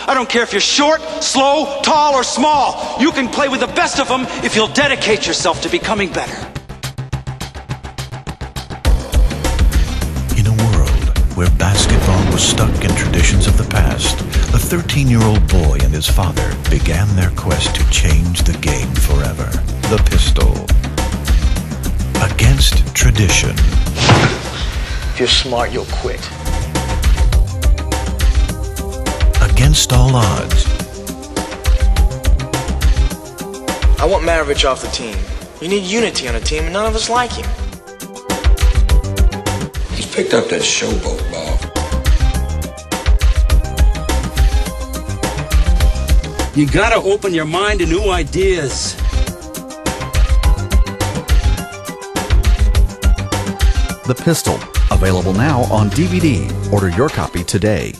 I don't care if you're short, slow, tall, or small. You can play with the best of them if you'll dedicate yourself to becoming better. In a world where basketball was stuck in traditions of the past, a 13-year-old boy and his father began their quest to change the game forever. The pistol. Against tradition. If you're smart, you'll quit. Against all odds. I want Maravich off the team. You need unity on a team, and none of us like him. He's picked up that showboat ball. You gotta open your mind to new ideas. The Pistol, available now on DVD. Order your copy today.